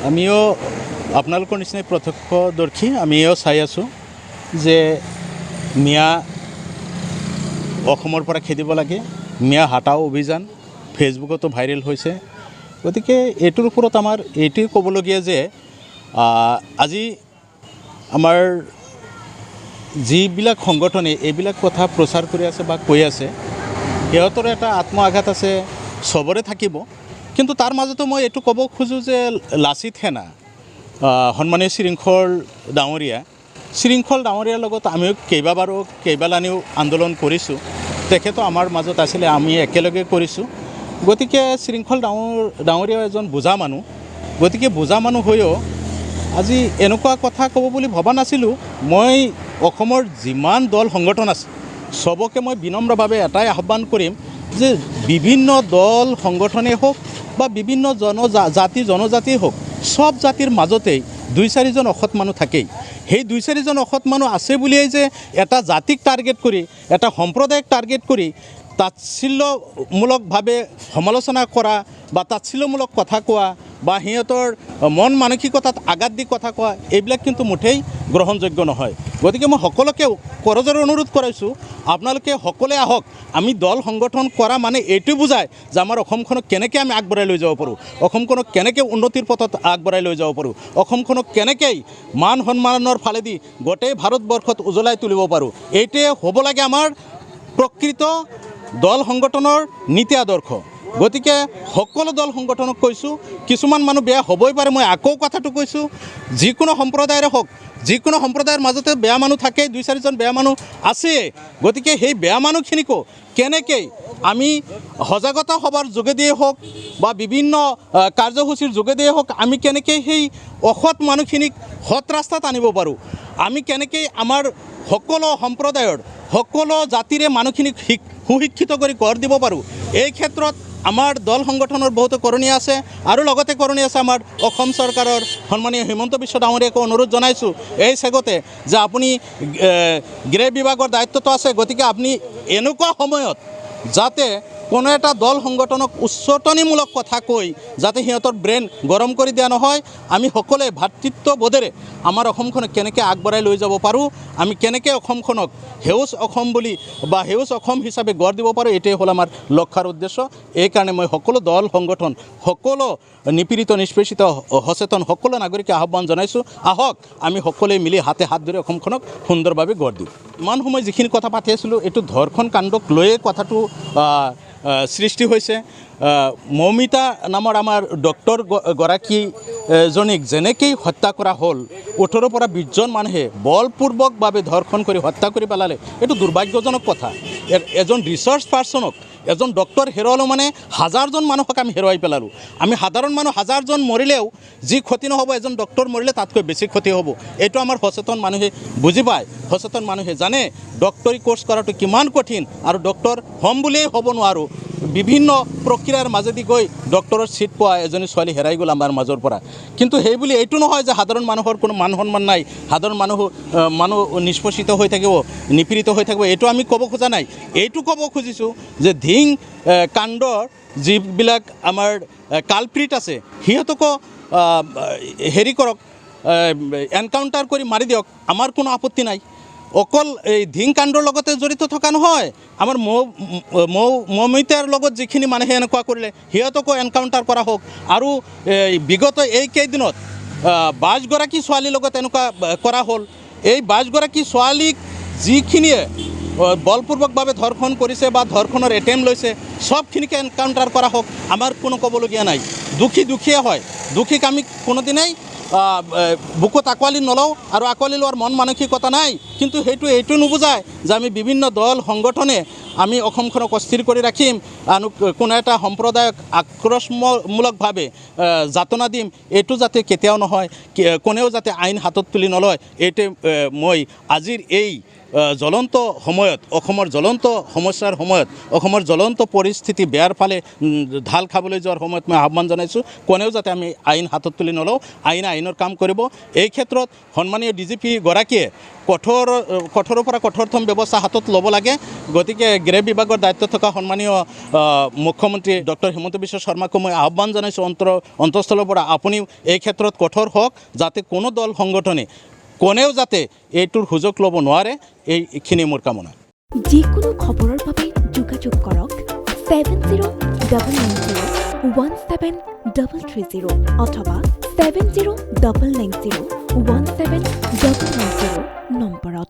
আমিও আপোনালোকৰ নিচিনাই প্ৰত্যক্ষদৰ্শী আমিও চাই আছোঁ যে মিয়া অসমৰ পৰা খেদিব লাগে। মিয়া হাটাও অভিযান ফেচবুকতো ভাইৰেল হৈছে। গতিকে এইটোৰ ওপৰত আমাৰ এইটোৱে ক'বলগীয়া যে আজি আমাৰ যিবিলাক সংগঠনে এইবিলাক কথা প্ৰচাৰ কৰি আছে বা কৈ আছে, সিহঁতৰ এটা আত্ম আঘাত আছে, চবৰে থাকিব। কিন্তু তাৰ মাজতো মই এইটো ক'ব খোজোঁ যে লাচিত সেনা সন্মানীয় শৃংখল ডাঙৰীয়াৰ লগত আমিও কেইবালানিও আন্দোলন কৰিছোঁ। তেখেতো আমাৰ মাজত আছিলে, আমি একেলগে কৰিছোঁ। গতিকে শৃংখল ডাঙৰীয়া এজন বুজা মানুহ। গতিকে বুজা মানুহ হৈও আজি এনেকুৱা কথা ক'ব বুলি ভবা নাছিলোঁ। মই অসমৰ যিমান দল সংগঠন আছে চবকে মই বিনম্ৰভাৱে এটাই আহ্বান কৰিম যে বিভিন্ন দল সংগঠনেই হওক বা বিভিন্ন জনজাতিয়েই হওক, সব জাতিৰ মাজতেই 2-4জন অসৎ মানুহ থাকেই। সেই 2-4জন অসৎ মানুহ আছে বুলিয়েই যে এটা জাতিক টাৰ্গেট কৰি, এটা সম্প্ৰদায়ক টাৰ্গেট কৰি তাচ্ছিল্যমূলকভাৱে সমালোচনা কৰা বা তাচ্ছিল্যমূলক কথা কোৱা বা সিহঁতৰ মন মানসিকতাত আঘাত দি কথা কোৱা, এইবিলাক কিন্তু মুঠেই গ্ৰহণযোগ্য নহয়। গতিকে মই সকলোকে কৰজোৰে অনুৰোধ কৰাইছোঁ, আপোনালোকে সকলোৱে আহক। আমি দল সংগঠন কৰা মানে এইটো বুজায় যে আমাৰ অসমখনক কেনেকৈ আমি আগবঢ়াই লৈ যাব পাৰোঁ, অসমখনক কেনেকৈ উন্নতিৰ পথত আগবঢ়াই লৈ যাব পাৰোঁ, অসমখনক কেনেকৈ মান সন্মানৰ ফালেদি গোটেই ভাৰতবৰ্ষত উজ্বলাই তুলিব পাৰোঁ। এইটোৱে হ'ব লাগে আমাৰ প্ৰকৃত দল সংগঠনৰ নীতি আদৰ্শ। গতিকে সকলো দল সংগঠনক কৈছোঁ, কিছুমান মানুহ বেয়া হ'বই পাৰে। মই আকৌ কথাটো কৈছোঁ, যিকোনো সম্প্ৰদায়ৰে হওক, যিকোনো সম্প্ৰদায়ৰ মাজতে বেয়া মানুহ থাকে, 2-4জন বেয়া মানুহ আছে। গতিকে সেই বেয়া মানুহখিনিকো কেনেকৈ আমি সজাগতা সভাৰ যোগেদিয়ে হওক বা বিভিন্ন কাৰ্যসূচীৰ যোগেদিয়ে হওক, আমি কেনেকৈ সেই অসৎ মানুহখিনিক সৎ ৰাস্তাত আনিব পাৰোঁ, আমি কেনেকৈ আমাৰ সকলো সম্প্ৰদায়ৰ সকলো জাতিৰে মানুহখিনিক সুশিক্ষিত কৰি গঢ় দিব পাৰোঁ, এই ক্ষেত্ৰত আমাৰ দল সংগঠনৰ বহুতো কৰণীয় আছে। আৰু লগতে কৰণীয় আছে আমাৰ অসম চৰকাৰৰ সন্মানীয় হিমন্ত বিশ্ব ডাঙৰীয়াকো অনুৰোধ জনাইছোঁ এই চেগতে যে আপুনি গৃহ বিভাগৰ দায়িত্বটো আছে। গতিকে আপুনি এনেকুৱা সময়ত যাতে কোনো এটা দল সংগঠনক উচতনিমূলক কথা কৈ যাতে সিহঁতৰ ব্ৰেইন গৰম কৰি দিয়া নহয়। আমি সকলোৱে ভাতৃত্ববোধেৰে আমাৰ অসমখনক কেনেকৈ আগবঢ়াই লৈ যাব পাৰোঁ, আমি কেনেকৈ অসমখনক সেউজ অসম বুলি বা সেউজ অসম হিচাপে গঢ় দিব পাৰোঁ, এইটোৱে হ'ল আমাৰ লক্ষ্য আৰু উদ্দেশ্য। এইকাৰণে মই সকলো দল সংগঠন, সকলো নিপীড়িত নিষ্পেষিত সচেতন সকলো নাগৰিকে আহ্বান জনাইছোঁ, আহক আমি সকলোৱে মিলি হাতে হাত ধৰি অসমখনক সুন্দৰভাৱে গঢ় দিওঁ। ইমান সময় যিখিনি কথা পাতি আছিলোঁ, এইটো ধৰ্ষণ কাণ্ডক লৈয়ে কথাটো সৃষ্টি হৈছে। মৌমিতা নামৰ আমাৰ ডক্টৰ গৰাকীজনীক যেনেকৈ হত্যা কৰা হ'ল, 18 পৰা 20জন মানুহে বলপূৰ্বকভাৱে ধৰ্ষণ কৰি হত্যা কৰি পেলালে, এইটো দুৰ্ভাগ্যজনক কথা। এজন ৰিচাৰ্চ পাৰ্চনক, এজন ডক্টৰ হেৰুৱালোঁ মানে 1000জন মানুহক আমি হেৰুৱাই পেলালোঁ। আমি সাধাৰণ মানুহ 1000জন মৰিলেও যি ক্ষতি নহ'ব, এজন ডক্টৰ মৰিলে তাতকৈ বেছি ক্ষতি হ'ব। এইটো আমাৰ সচেতন মানুহে বুজি পায়, সচেতন মানুহে জানে ডক্টৰী কোৰ্চ কৰাটো কিমান কঠিন আৰু ডক্টৰ হ'ম বুলিয়েই হ'ব নোৱাৰোঁ। বিভিন্ন প্ৰক্ৰিয়াৰ মাজেদি গৈ ডক্টৰৰ ছিট পোৱা এজনী ছোৱালী হেৰাই গ'ল আমাৰ মাজৰ পৰা। কিন্তু সেই বুলি এইটো নহয় যে সাধাৰণ মানুহৰ কোনো মান সন্মান নাই, সাধাৰণ মানুহ নিষ্পেষিত হৈ থাকিব, নিপীড়িত হৈ থাকিব, এইটো আমি ক'ব খোজা নাই। এইটো ক'ব খুজিছোঁ যে ধিং কাণ্ডৰ যিবিলাক আমাৰ কালপ্ৰিট আছে, সিহঁতকো হেৰি কৰক, এনকাউণ্টাৰ কৰি মাৰি দিয়ক, আমাৰ কোনো আপত্তি নাই। অকল এই ধিং কাণ্ডৰ লগতে জড়িত থকা নহয়, আমাৰ মৌমিতাৰ লগত যিখিনি মানুহে এনেকুৱা কৰিলে সিহঁতকো এনকাউণ্টাৰ কৰা হওক। আৰু বিগত এই কেইদিনত 22গৰাকী ছোৱালীৰ লগত এনেকুৱা কৰা হ'ল। এই 22গৰাকী ছোৱালীক যিখিনিয়ে বলপূৰ্বকভাৱে ধৰ্ষণ কৰিছে বা ধৰ্ষণৰ এটেম্প লৈছে, সবখিনিকে এনকাউণ্টাৰ কৰা হওক, আমাৰ কোনো ক'বলগীয়া নাই। দুখীয়ে হয়, দুখীক আমি কোনোদিনেই বুকুত আঁকোৱালি নলওঁ আৰু আঁকোৱালি লোৱাৰ মন মানসিকতা নাই। কিন্তু এইটো নুবুজায় যে আমি বিভিন্ন দল সংগঠনে আমি অসমখনক অস্থিৰ কৰি ৰাখিম, কোনো এটা সম্প্ৰদায়ক আক্ৰমণমূলকভাৱে যাতনা দিম, এইটো যাতে কেতিয়াও নহয়, কোনেও যাতে আইন হাতত তুলি নলয়। এইটোৱে মই আজিৰ এই জ্বলন্ত সময়ত অসমৰ জ্বলন্ত সমস্যাৰ সময়ত অসমৰ জ্বলন্ত পৰিস্থিতি বেয়াৰ ফালে ঢাল খাবলৈ যোৱাৰ সময়ত মই আহ্বান জনাইছোঁ কোনেও যাতে আমি আইন হাতত তুলি নলওঁ আইনৰ কাম কৰিব এই ক্ষেত্ৰত সন্মানীয় DGP গৰাকীয়ে কঠোৰৰ পৰা কঠোৰতম ব্যৱস্থা হাতত ল'ব লাগে গতিকে গৃহ বিভাগৰ দায়িত্বত থকা সন্মানীয় মুখ্যমন্ত্ৰী ডক্টৰ হিমন্ত বিশ্ব শৰ্মাকো মই আহ্বান জনাইছোঁ অন্তঃস্থলৰ পৰা আপুনিও এই ক্ষেত্ৰত কঠোৰ হওক যাতে কোনো দল সংগঠনে কোনেও যাতে এইটোৰ সুযোগ ল'ব নোৱাৰে এইখিনি মোৰ কামনা যিকোনো খবৰৰ বাবে যোগাযোগ কৰক 7099017330 অথবা 7099017390 নম্বৰত